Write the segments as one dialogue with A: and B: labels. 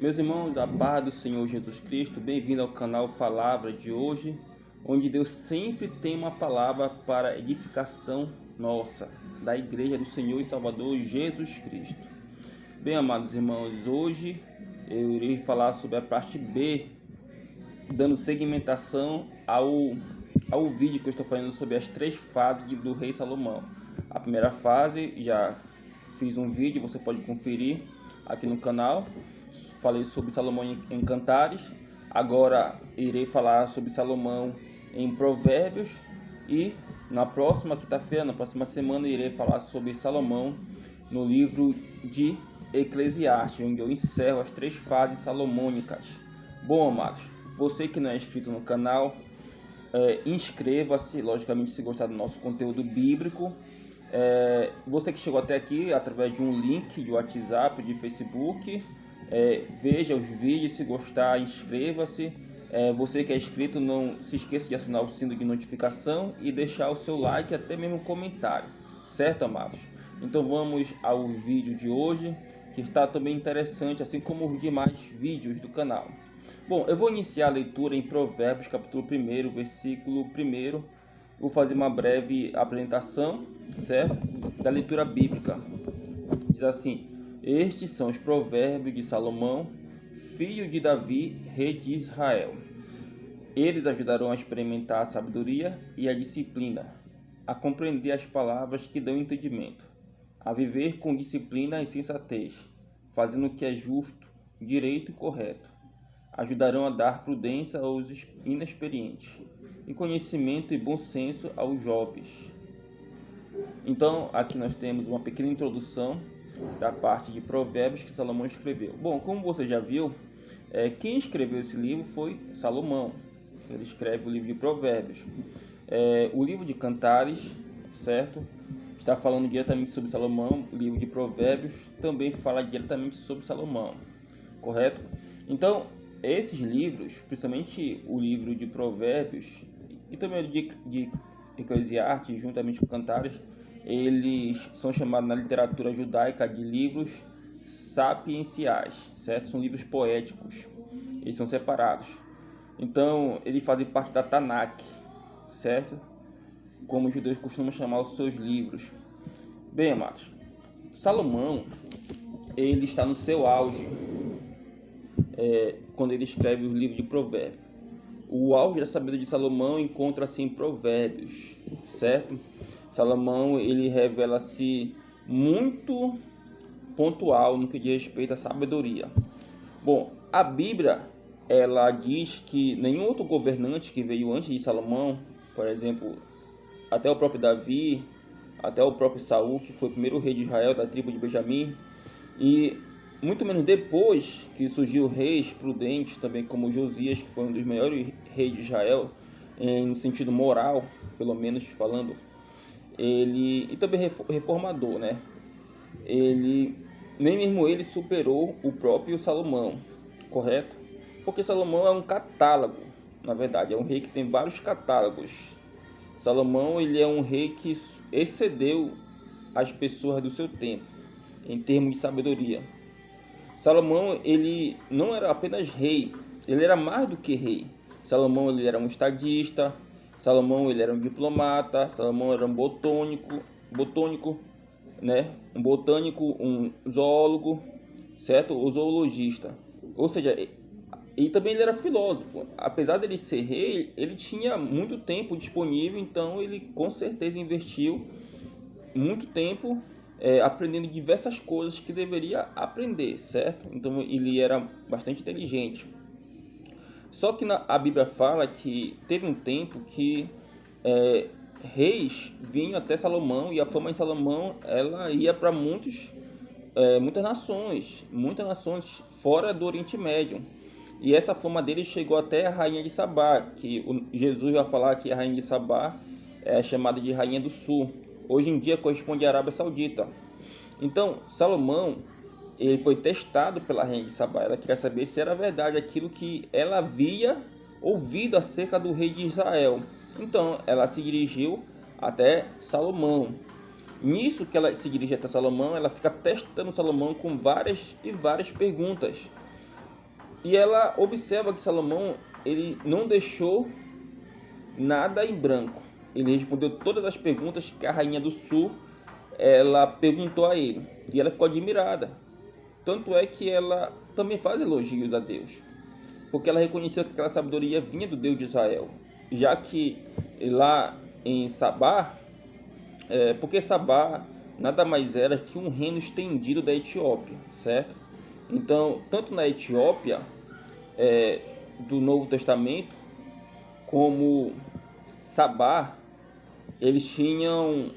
A: Meus irmãos, a paz do Senhor Jesus Cristo, bem-vindo ao canal Palavra de hoje, onde Deus sempre tem uma palavra para edificação nossa, da Igreja do Senhor e Salvador Jesus Cristo. Bem, amados irmãos, hoje eu irei falar sobre a parte B, dando segmentação ao vídeo que eu estou falando sobre as 3 fases do rei Salomão. A primeira fase, já fiz um vídeo, você pode conferir aqui no canal. Falei sobre Salomão em Cantares. Agora irei falar sobre Salomão em Provérbios. E na próxima quinta-feira, na próxima semana, irei falar sobre Salomão no livro de Eclesiastes, onde eu encerro as 3 fases salomônicas. Bom, amados, você que não é inscrito no canal, inscreva-se, logicamente, se gostar do nosso conteúdo bíblico. Você que chegou até aqui através de um link de WhatsApp, de Facebook, veja os vídeos, se gostar, inscreva-se. Você que é inscrito, não se esqueça de assinar o sino de notificação e deixar o seu like e até mesmo um comentário, certo, amados? Então vamos ao vídeo de hoje, que está também interessante, assim como os demais vídeos do canal. Bom, eu vou iniciar a leitura em Provérbios, capítulo 1, versículo 1. Vou fazer uma breve apresentação, certo? Da leitura bíblica. Diz assim: estes são os provérbios de Salomão, filho de Davi, rei de Israel. Eles ajudarão a experimentar a sabedoria e a disciplina, a compreender as palavras que dão entendimento, a viver com disciplina e sensatez, fazendo o que é justo, direito e correto. Ajudarão a dar prudência aos inexperientes e conhecimento e bom senso aos jovens. Então, aqui nós temos uma pequena introdução da parte de Provérbios que Salomão escreveu. Bom, como você já viu, quem escreveu esse livro foi Salomão. Ele escreve o livro de Provérbios. O livro de Cantares, certo? Está falando diretamente sobre Salomão. O livro de Provérbios também fala diretamente sobre Salomão, correto? Então, esses livros, principalmente o livro de Provérbios e também o de Eclesiastes, juntamente com Cantares, eles são chamados na literatura judaica de livros sapienciais, certo? São livros poéticos, eles são separados. Então, eles fazem parte da Tanakh, certo? Como os judeus costumam chamar os seus livros. Bem, amados, Salomão, ele está no seu auge, quando ele escreve o livro de Provérbios. O auge da sabedoria de Salomão encontra-se em Provérbios, certo? Salomão, ele revela-se muito pontual no que diz respeito à sabedoria. Bom, a Bíblia, ela diz que nenhum outro governante que veio antes de Salomão, por exemplo, até o próprio Davi, até o próprio Saul, que foi o primeiro rei de Israel, da tribo de Benjamim, e muito menos depois que surgiu reis prudentes, também como Josias, que foi um dos maiores reis de Israel, no sentido moral, pelo menos falando, e também reformador, né? Nem mesmo ele superou o próprio Salomão, correto? Porque Salomão é um catálogo, na verdade, é um rei que tem vários catálogos. Salomão, ele é um rei que excedeu as pessoas do seu tempo, em termos de sabedoria. Salomão, ele não era apenas rei, ele era mais do que rei. Salomão, ele era um estadista, Salomão, ele era um diplomata, Salomão era um botânico, né? Um botânico, um zoólogo, certo? O zoologista. Ou seja, e também ele era filósofo. Apesar dele ser rei, ele tinha muito tempo disponível, então ele com certeza investiu muito tempo aprendendo diversas coisas que deveria aprender, certo? Então ele era bastante inteligente. Só que a Bíblia fala que teve um tempo que reis vinham até Salomão, e a fama de Salomão, ela ia para muitas nações fora do Oriente Médio. E essa fama dele chegou até a rainha de Sabá, que Jesus vai falar que a rainha de Sabá é chamada de rainha do sul. Hoje em dia corresponde à Arábia Saudita. Então, Salomão, ele foi testado pela rainha de Sabá. Ela queria saber se era verdade aquilo que ela havia ouvido acerca do rei de Israel. Então, ela se dirigiu até Salomão. Nisso que ela se dirige até Salomão, ela fica testando Salomão com várias perguntas. E ela observa que Salomão, ele não deixou nada em branco. Ele respondeu todas as perguntas que a rainha do sul ela perguntou a ele. E ela ficou admirada. Tanto é que ela também faz elogios a Deus, porque ela reconheceu que aquela sabedoria vinha do Deus de Israel, já que lá em Sabá, porque Sabá nada mais era que um reino estendido da Etiópia, certo? Então, tanto na Etiópia do Novo Testamento, como Sabá, eles tinham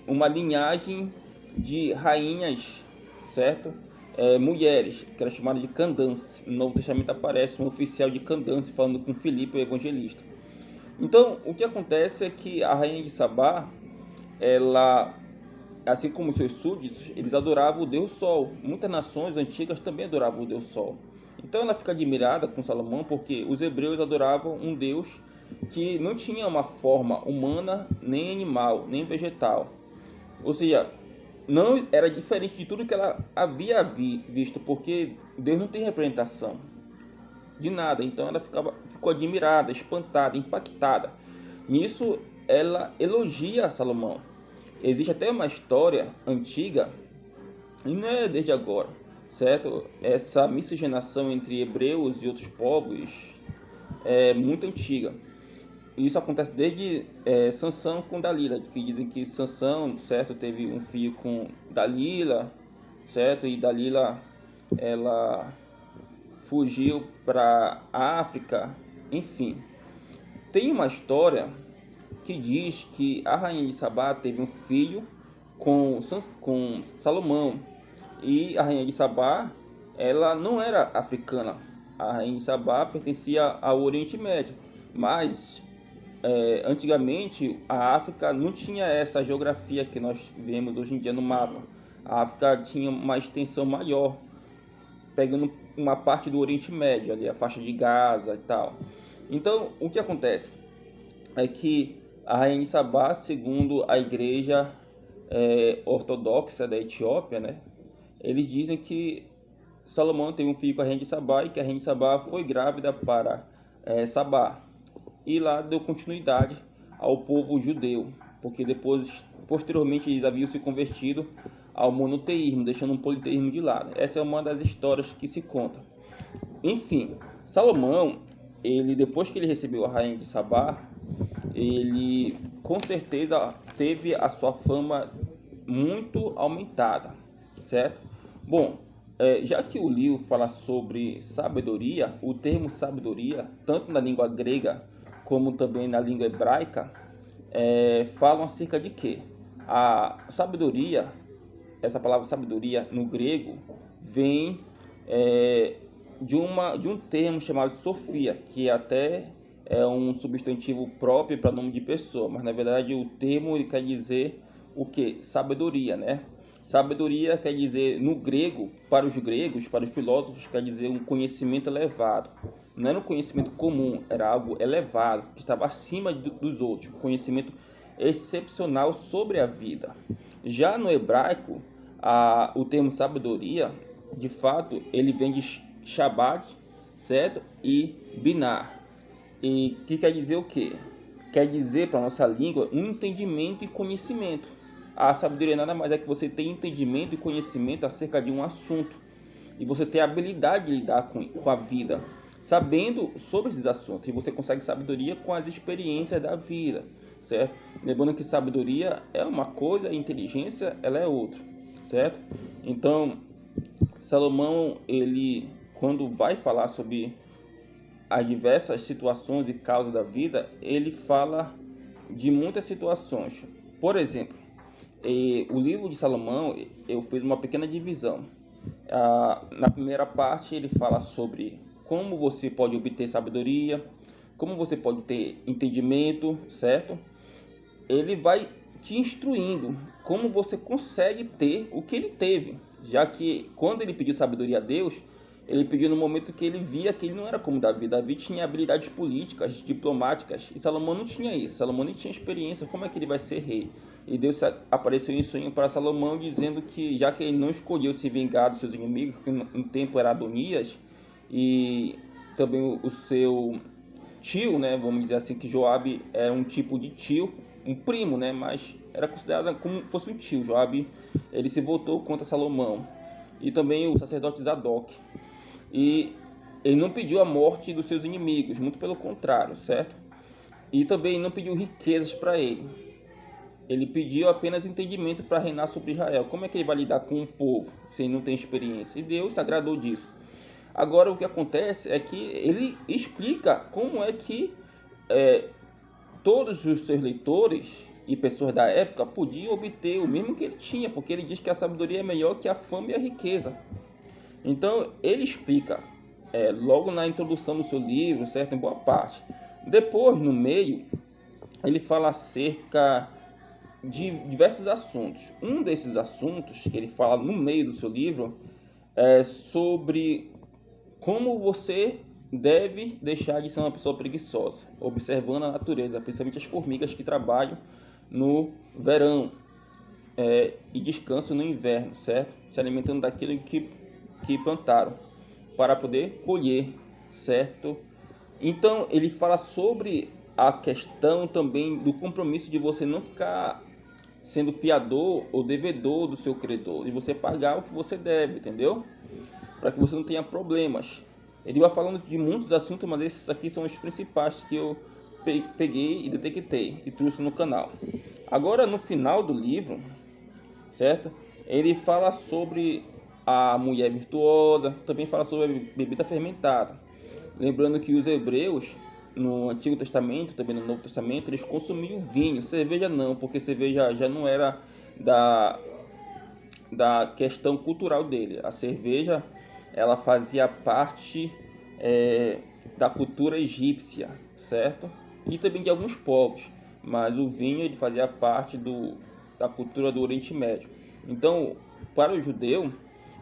A: uma linhagem de rainhas, certo? Mulheres, que era chamada de Candance. No Novo Testamento aparece um oficial de Candance falando com Filipe, o evangelista. Então, o que acontece é que a rainha de Sabá, ela, assim como seus súditos, eles adoravam o Deus Sol. Muitas nações antigas também adoravam o Deus Sol. Então ela fica admirada com Salomão, porque os hebreus adoravam um Deus que não tinha uma forma humana, nem animal, nem vegetal. Ou seja, não era diferente de tudo que ela havia visto, porque Deus não tem representação de nada. Então ela ficou admirada, espantada, impactada. Nisso ela elogia Salomão. Existe até uma história antiga, e não é desde agora, certo? Essa miscigenação entre hebreus e outros povos é muito antiga. Isso acontece desde Sansão com Dalila, que dizem que Sansão, certo, teve um filho com Dalila, certo? E Dalila, ela fugiu para a África, enfim. Tem uma história que diz que a rainha de Sabá teve um filho com Salomão. E a rainha de Sabá, ela não era africana. A rainha de Sabá pertencia ao Oriente Médio, mas antigamente a África não tinha essa geografia que nós vemos hoje em dia no mapa. A África tinha uma extensão maior, pegando uma parte do Oriente Médio, ali a faixa de Gaza e tal. Então, o que acontece é que a rainha de Sabá, segundo a igreja ortodoxa da Etiópia, né, eles dizem que Salomão teve um filho com a rainha de Sabá e que a rainha de Sabá foi grávida para Sabá. E lá deu continuidade ao povo judeu, porque posteriormente, eles haviam se convertido ao monoteísmo, deixando um politeísmo de lado. Essa é uma das histórias que se conta. Enfim, Salomão, depois que ele recebeu a rainha de Sabá, ele com certeza teve a sua fama muito aumentada, certo? Bom, já que o livro fala sobre sabedoria, o termo sabedoria, tanto na língua grega como também na língua hebraica, falam acerca de quê? A sabedoria, essa palavra sabedoria no grego, vem de um termo chamado Sofia, que até é um substantivo próprio para nome de pessoa, mas na verdade o termo ele quer dizer o que? Sabedoria, né? Sabedoria quer dizer, no grego, para os gregos, para os filósofos, quer dizer um conhecimento elevado. Não era um conhecimento comum, era algo elevado, que estava acima dos outros, um conhecimento excepcional sobre a vida. Já no hebraico, o termo sabedoria, de fato, ele vem de Shabbat, certo? E Binar. E que quer dizer o quê? Quer dizer, para a nossa língua, um entendimento e conhecimento. A sabedoria nada mais é que você tem entendimento e conhecimento acerca de um assunto. E você tem a habilidade de lidar com a vida, sabendo sobre esses assuntos. E você consegue sabedoria com as experiências da vida, certo? Lembrando que sabedoria é uma coisa, a inteligência ela é outra, certo? Então, Salomão, ele, quando vai falar sobre as diversas situações e causas da vida, ele fala de muitas situações. Por exemplo, o livro de Salomão, eu fiz uma pequena divisão. Na primeira parte ele fala sobre como você pode obter sabedoria, como você pode ter entendimento, certo? Ele vai te instruindo como você consegue ter o que ele teve, já que quando ele pediu sabedoria a Deus, ele pediu no momento que ele via que ele não era como Davi. Davi tinha habilidades políticas, diplomáticas, e Salomão não tinha isso. Salomão não tinha experiência, como é que ele vai ser rei? E Deus apareceu em sonho para Salomão, dizendo que já que ele não escolheu se vingar dos seus inimigos, que no tempo era Adonias, e também o seu tio, né, vamos dizer assim, que Joabe era um tipo de tio, um primo, né, mas era considerado como fosse um tio. Joabe, ele se voltou contra Salomão, e também o sacerdote Zadok, e ele não pediu a morte dos seus inimigos, muito pelo contrário, certo? E também não pediu riquezas para ele. Ele pediu apenas entendimento para reinar sobre Israel. Como é que ele vai lidar com um povo se ele não tem experiência? E Deus se agradou disso. Agora o que acontece é que ele explica como é que todos os seus leitores e pessoas da época podiam obter o mesmo que ele tinha, porque ele diz que a sabedoria é melhor que a fama e a riqueza. Então ele explica logo na introdução do seu livro, certo? Em boa parte. Depois, no meio, ele fala acerca de diversos assuntos. Um desses assuntos que ele fala no meio do seu livro é sobre como você deve deixar de ser uma pessoa preguiçosa, observando a natureza, principalmente as formigas que trabalham no verão e descansam no inverno, certo? Se alimentando daquilo que plantaram para poder colher, certo? Então ele fala sobre a questão também do compromisso de você não ficar sendo fiador ou devedor do seu credor, e você pagar o que você deve, entendeu? Para que você não tenha problemas. Ele vai falando de muitos assuntos, mas esses aqui são os principais que eu peguei e detectei e trouxe no canal. Agora, no final do livro, certo? Ele fala sobre a mulher virtuosa, também fala sobre a bebida fermentada. Lembrando que os hebreus, no Antigo Testamento, também no Novo Testamento, eles consumiam vinho. Cerveja não, porque cerveja já não era da questão cultural dele. A cerveja, ela fazia parte da cultura egípcia, certo? E também de alguns povos. Mas o vinho, ele fazia parte da cultura do Oriente Médio. Então, para o judeu,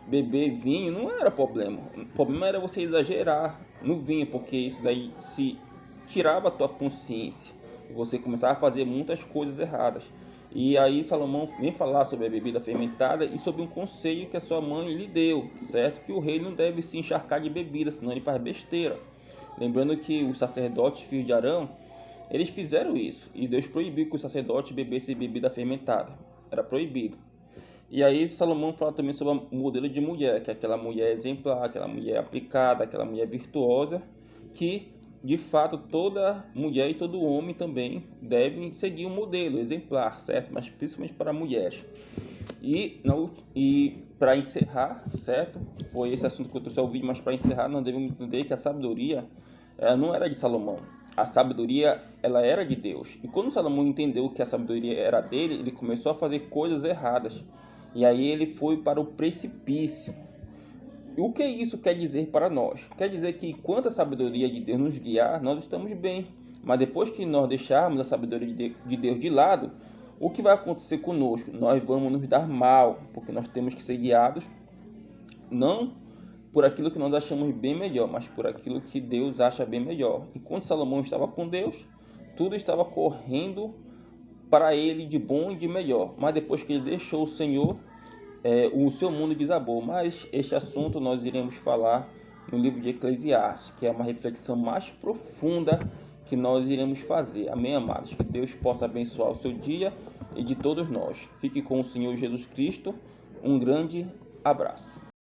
A: beber vinho não era problema. O problema era você exagerar no vinho, porque isso daí se tirava a tua consciência e você começava a fazer muitas coisas erradas. E aí Salomão vem falar sobre a bebida fermentada e sobre um conselho que a sua mãe lhe deu, certo? Que o rei não deve se encharcar de bebida, senão ele faz besteira. Lembrando que os sacerdotes, filhos de Arão, eles fizeram isso, e Deus proibiu que os sacerdotes bebessem bebida fermentada. Era proibido. E aí Salomão fala também sobre o modelo de mulher, que é aquela mulher exemplar, aquela mulher aplicada, aquela mulher virtuosa, que de fato toda mulher e todo homem também devem seguir um modelo exemplar, certo? Mas principalmente para mulheres. E para encerrar, certo? Foi esse assunto que eu trouxe ao vídeo, mas para encerrar nós devemos entender que a sabedoria ela não era de Salomão. A sabedoria ela era de Deus. E quando Salomão entendeu que a sabedoria era dele, ele começou a fazer coisas erradas. E aí ele foi para o precipício. E o que isso quer dizer para nós? Quer dizer que enquanto a sabedoria de Deus nos guiar, nós estamos bem. Mas depois que nós deixarmos a sabedoria de Deus de lado, o que vai acontecer conosco? Nós vamos nos dar mal, porque nós temos que ser guiados não por aquilo que nós achamos bem melhor, mas por aquilo que Deus acha bem melhor. Enquanto Salomão estava com Deus, tudo estava correndo para ele de bom e de melhor. Mas depois que ele deixou o Senhor, o seu mundo desabou. Mas este assunto nós iremos falar no livro de Eclesiastes, que é uma reflexão mais profunda que nós iremos fazer. Amém, amados? Que Deus possa abençoar o seu dia e de todos nós. Fique com o Senhor Jesus Cristo. Um grande abraço.